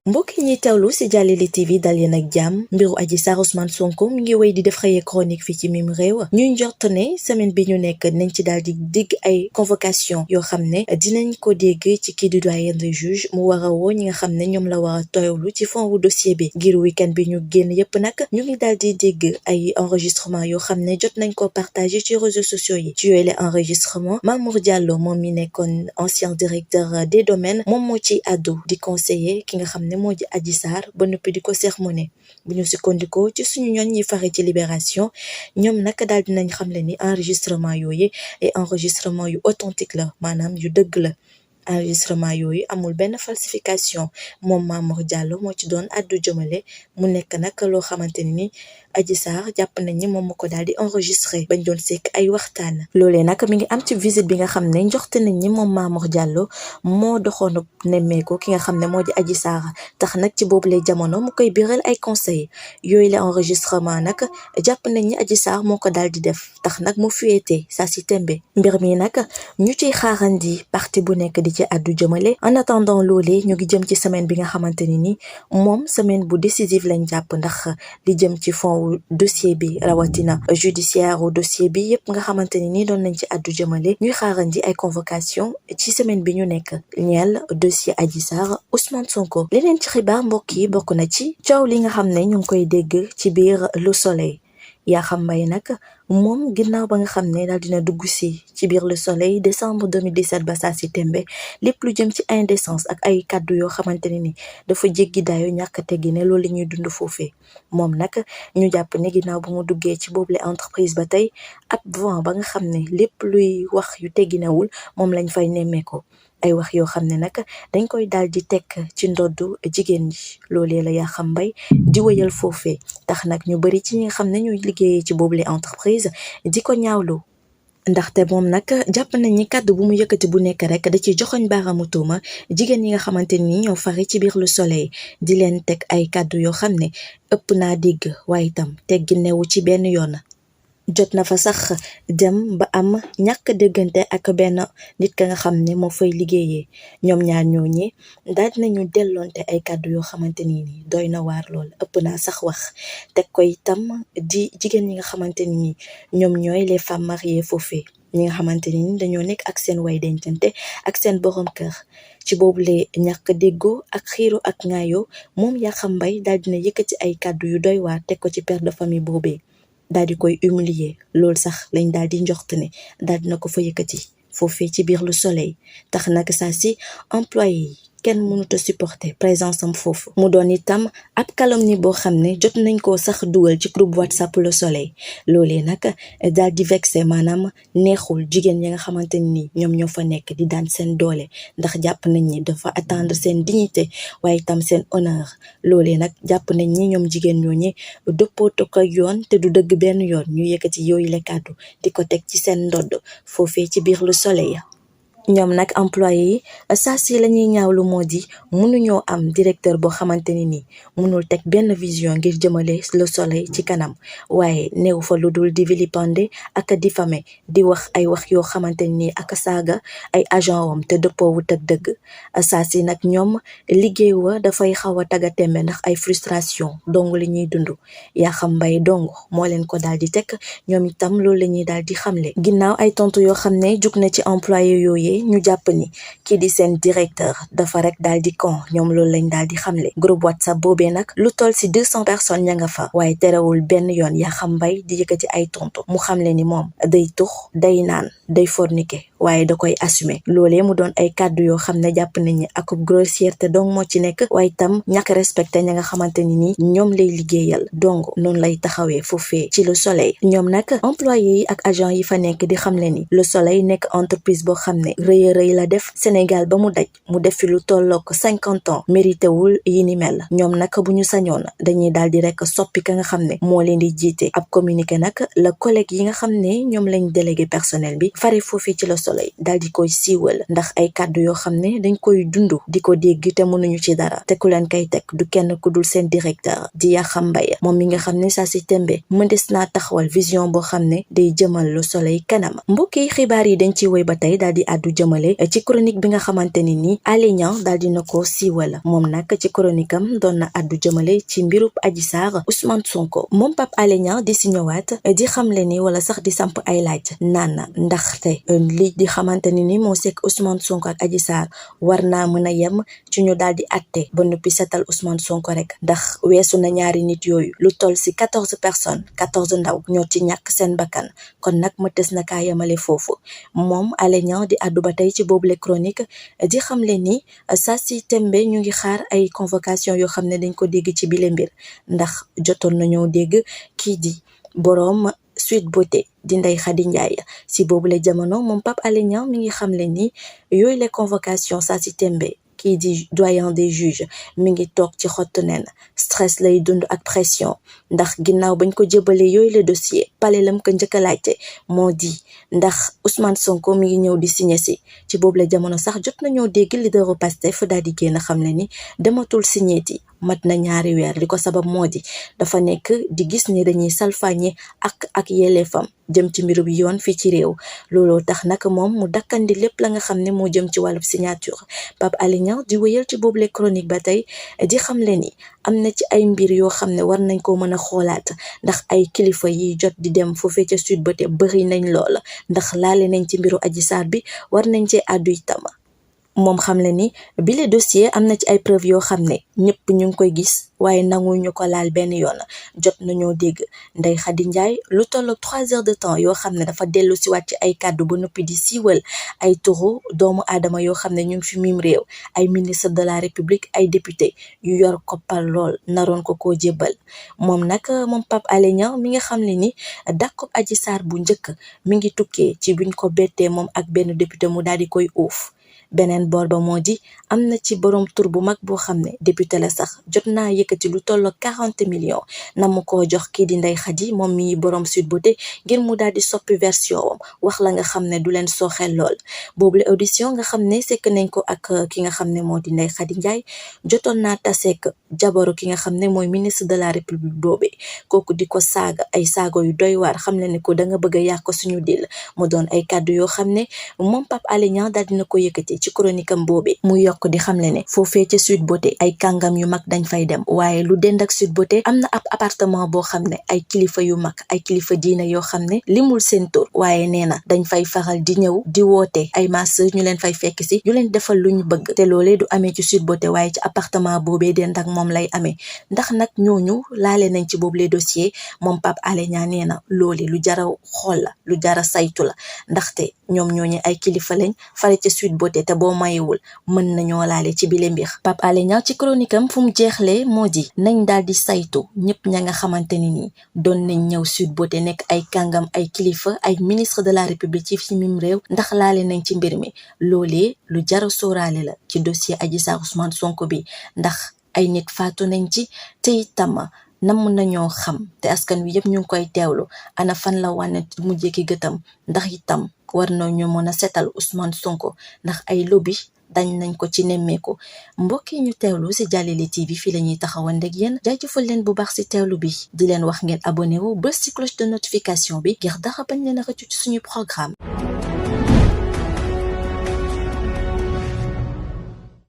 mbokk yi ñuy teewlu ci Jàllale TV dal yéen ak jàmm mbiru Adji Sarr Ousmane Sonko mi ngi wéy di def xëye chronique fii ci mim réew ñuy njort ne semaine bi ñu nekk nañ ci daal di dégg ay convocation yoo xam ne dinañ ko dégg ci kii di doyen des juges mu war a woo ñi nga xam ne ñoom la war a teewlu ci fond wu dossier bi ngir week-end bi ñu génn yépp nag ñu ngi daal di dégg ay enregistrement yoo xam ne jot nañ ko partagé ci réseaux sociaux yi ci yooyu les enregistrement Mamour Diallo moom mi nekkoon ancien directeur des domaines moom moo ci àddu di conseiller ki nga xam ne moo di Adji Sarr ba noppi di ko sermoné bu ñu sukkandikoo ci suñu ñoon ñi fare ci Libération ñoom nag daal dinañ xamle ni enregistrement yooyu et enregistrement yu authentique la maanaam yu dëgg la enregistrement yooyu amul benn falsification moom Mamour Diallo moo ci doon addu jëmale mu nekk nag loo xamante ni Adji Sarr jàpp nañ ni moom moo ko daal di enregistré bañ doon sekk ay waxtaan loolee nag mi ngi am ci visite bi nga xam ne njoxte nañ ni moom Mamour Diallo moo doxoon nemmeeku ki nga xam ne moo di Adji Sarr tax nag ci boobu lay jamono mu koy biral ay conseil yooyu la enregistrement nag jàpp nañ ni Adji Sarr moo ko daal di def tax nag mu fuyeete saa si tembe mbir mi nag ñu ciy xaarandi parti bu nekk di ci addu jëmale en attendant loolee ñu ngi jëm ci semaine bi nga xamante ni moom semaine bu décisive lañ jàpp ndax li jëm ci fond dossier bi rawatina judiciaire au dossier bi yépp nga xamante ni doon nañ ci addu jëmale ñuy xaarandi ay convocation ci semaine bi ñu nekk ñeel dossier Adji Sarr Ousmane Sonko leneen ci xibaar mbokk yi bokk na ci coow li nga xam ne ñu ngi koy dégg ci biir Le Soleil Yakham Mbaye nag moom ginnaaw ba nga xam ne daal dina dugg ci biir Le Soleil décembre 2017 ba saa si tembe lépp lu jëm ci indécence ak ay kàddu yoo xamante ne ni dafa jéggi daayo ñàkk teggi ne loolu la ñuy dund foofee moom nag ñu jàpp ne ginnaaw ba mu duggee ci boobule entreprise ba tey ab vent ba nga xam ne lépp luy wax yu tegginawul moom lañ fay nemmeeko ay wax yoo xam ne nag dañ koy daal di tekk ci ndoddu jigéen ñi loolee la Yakham Mbaye di wëyal foofee tax nag ñu bari ci ñi nga xam ne ñuy liggéeyee ci boobule entreprise di ko ñaawlu ndaxte moom nag jàpp nañ ni kàddu bu mu yëkkati bu nekk rek da ci joxoñ baaraamu tuuma jigéen ñi nga xamante ni ñoo fari ci biir Le Soleil di leen teg ay kàddu yoo xam ne ëpp naa dégg waaye itam teggi newu ci benn yoon jot na fa sax dem ba am ñàkk déggante ak benn nit ka nga xam ne moo fay liggéeyee ñoom ñaar ñooñi daal nañu delloonte ay kàddu yoo xamante ni doy na waar lool ëpp naa sax wax teg ko itam di jigéen ñi nga xamante ni ñoom ñooy les femmes mariées foofee ñi nga xamante ni dañoo nekk ak seen way dencante ak seen borom kër ci boobule ñàkk déggoo ak xiiro ak ŋaayoo moom Yakham Mbaye daal dina yëkkati ay kàddu yu doy waar teg ko ci père de famille boobee daal di koy humilier loolu sax lañ daal di njoxt ne daal dina ko fa yëkkati foofee ci biir Le Soleil tax nag saa si employé yi kenn mënut a supporter présence am foofu mu doon itam ab calomnie boo xam ne jot nañ koo sax dugal ci groupe WhatsApp Le Soleil loolee nag daal di vexé maanaam neexul jigéen ñi nga xamante ni ñoom ñoo fa nekk di daan seen doole ndax jàpp nañ ni dafa atteindre seen dignité waaye itam seen honneur loolee nag jàpp nañ ni ñoom jigéen ñooñu dëppootu ko yoon te du dëgg benn yoon ñu yëkkati yooyu la kàddu di ko teg ci seen ndodd foofee ci biir Le Soleil ñoom nag employé yi saa si la ñuy ñaawlu moo di mënuñoo am directeur boo xamante ni mënul teg benn vision ngir jëmale Le Soleil ci kanam waaye néew fa lu dul di vilipender ak diffamer di wax ay wax yoo xamante ni ak saaga ay agent wam te dëppoowut ak dëgg saa si nag ñoom liggéey wa dafay xaw a taga tembe ndax ay frustration dong li ñuy dund Yakham Mbaye dong moo leen ko daal di teg ñoom itam loolu la ñuy daal di xamle ginnaaw ay tontu yoo xam ne jug na ci employé yooyu ñu jàpp ni kii di seen directeur dafa rek daal di kon ñoom loolu lañ daal di xamle groupe WhatsApp boobee nag lu toll si 200 personnes ña nga fa waaye terewul benn yoon Yakham Mbaye di yëkkati ay tontu mu xamle ni moom day tux day naan day forniquer waaye da koy assumer loolee mu doon ay kàddu yoo xam ne jàpp nañ ni ak grossièreté donc moo ci nekk waaye itam ñàkk respecté ña nga xamante ni ñoom lay liggéeyal donc noonu lay taxawee foofee ci Le Soleil ñoom nag employé yi ak agent yi fa nekk di xamle ni Le Soleil nekk entreprise boo xam ne rëy la def Sénégal ba mu daj mu def fi lu tollook 50 ans mérité wul yi ni mel ñoom nag bu ñu sañoon dañuy daal di rek soppi ka nga xam ne moo leen di jiite ab communiqué nag la collègue yi nga xam ne ñoom lañ délégué personnel bi fare foofee ci Le Soleil Soleil daal di koy siiwal ndax ay kàddu yoo xam ne dañ koy dund di ko dégg te mënuñu ci dara te ku leen kay teg du kenn ku dul seen directeur di Yakham Mbaye moom mi nga xam ne saa si tembe mëndes naa taxawal vision boo xam ne day jëmal le soleil kanam. mbokki xibaar yi dañ ci woy ba tey daal di àddu jëmale ci chronique bi nga xamante ni nii Alé Niang daal dina ko siiwal moom nag ci chronique am doon na àddu jëmale ci mbirub Adji Sarr Ousmane Sonko moom Pape Alé Niang di si ñëwaat di xamle ni wala sax di samp ay laaj naan ndaxte li di xamante ni ni moo sekk Ousmane Sonko ak Adji Sarr war naa mën a yem ci ñu daal di atte ba noppi setal Ousmane Sonko rek ndax weesu na ñaari nit yooyu lu toll si 14 personnes 14 ndaw ñoo ci ñàkk seen bakkan kon nag ma tës na kaa yemale foofu moom Alé Niang di àddu ba tey ci boobule chronique di xamle ni saa si tembe ñu ngi xaar ay convocation yoo xam ne dañ ko dégg ci bile mbir ndax jotoon nañoo dégg kii di boroom Sweet Beauté di Ndeye Khady Ndiaye si boobule jamono moom Pape Alé Niang mi ngi xamle ni yooyu les convocations saa si tembe kii di doyen des juges mi ngi toog ci xottu neen stress lay dund ak pression ndax ginnaaw bañ ko jëbalee yooyu le dossier pale lam ko njëkk a laajte moo di ndax Ousmane Sonko mi ngi ñëw di signé si ci boobu la jamono sax jot nañoo dégg leaderu Pastef daal di génn xam ne ni dematul signéeti mat na ñaari weer li ko sabab moo di dafa nekk di gis ni dañuy salfaañe ak yelleefam jëm ci mbirub yoon fii ci réew looloo tax nag moom mu dakkandi lépp la nga xam ne moo jëm ci wàllub signature Pape Alé Niang di wéyal ci boobule chronique ba tey di xamle ni am na ci ay mbir yoo xam ne war nañ ko mën a xoolaat ndax ay kilifa yi jot di dem foofee ca Sweet Beauté bëri nañ lool ndax laale nañ ci mbiru Adji Sarr bi war nañ cee àddu itam moom xam le ni bile dossier am na ci ay preuve yoo xam ne ñëpp ñu ngi koy gis waaye nangu ñu ko laal benn yoon jot nañoo dégg Ndeye Khady Ndiaye lu tolloog 3 heures de temps yoo xam ne dafa dellu si waat ci ay kàddu ba noppi di siiwal ay turu doomu aadama yoo xam ne ñu ngi fi mim réew ay ministre de la république ay député yu yor koppar lool naroon ko koo jébbal moom nag moom Pape Alé Niang mi nga xam ne ni dàkkob Adji Sarr bu njëkk mi ngi tukkee ci buñ ko bettee moom ak benn député mu daal di koy uuf beneen boor ba moo di am na ci borom tur bu mag boo xam ne député la sax jot naa yëkkati lu tolloo 40 millions na mu ko jox kii di Ndeye Khady moom mi borom Sweet Beauté ngir mu daal di soppi version wam wax la nga xam ne du leen sooxeel lool boobule audition nga xam ne sekk nañ ko ak ki nga xam ne moo di Ndeye Khady Ndiaye jotoon naa taseek jabaru ki nga xam ne mooy ministre de la république boobe kooku di ko saaga ay saago yu doy waar xam ne ni ko da nga bëgg a yàq suñu dil mu doon ay kàddu yoo xam ne moom Pape Alé Niang daal dina ko yëkkati ci chronique am boobe mu yokk di xamle ne foofee ca Sweet Beauté ay kàngam yu mag dañ fay dem waaye lu dend ak Sweet Beauté am na ab appartement boo xam ne ay kilifa yu mag ay kilifa diina yoo xam ne limul seen tur waaye nee na dañ fay faral di ñëw di woote ay masseur ñu leen fay fekk si ñu leen defal lu ñu bëgg te loolee du amee ci Sweet Beauté waaye ci appartement boobee dend ak moom lay amee ndax nag ñooñu laale nañ ci boobu les dossiers moom Pape Alé Niang nee na loole lu jara xool la lu jara saytu la ndaxte ñoom ñooñu ay kilifa lañ fare ca Sweet Beauté te boo mayewul mën nañoo laale ci bile mbir Pape Alé Niang ci chronique am fu mu jeexlee moo di nañ daal di saytu ñëpp ña nga xamante ni nii doon nañ ñëw Sweet Beauté nekk ay kàngam ay kilifa ay ministre de la république ci fi mim réew ndax laale nañ ci mbir mi loolee lu jara sóoraale la ci dossier Adji Sarr Ousmane Sonko bi ndax ay nit faatu nañ ci te itam nam nañoo xam te askan wi yëpp ñu ngi koy teewlu ana fan la wane mu jekki gëtam ndax itam war nañu mën a setal Ousmane Sonko ndax ay lobby dañ nañ ko ci nemmeeku mbokk yi ñu teewlu si Jàllale TV fii la ñuy taxawande ak yéen jaajëfal leen bu baax si teewlu bi di leen wax ngeen abonné wu ba si cloche de notification bi ngir dara bañ leen a rëccu ci suñu programme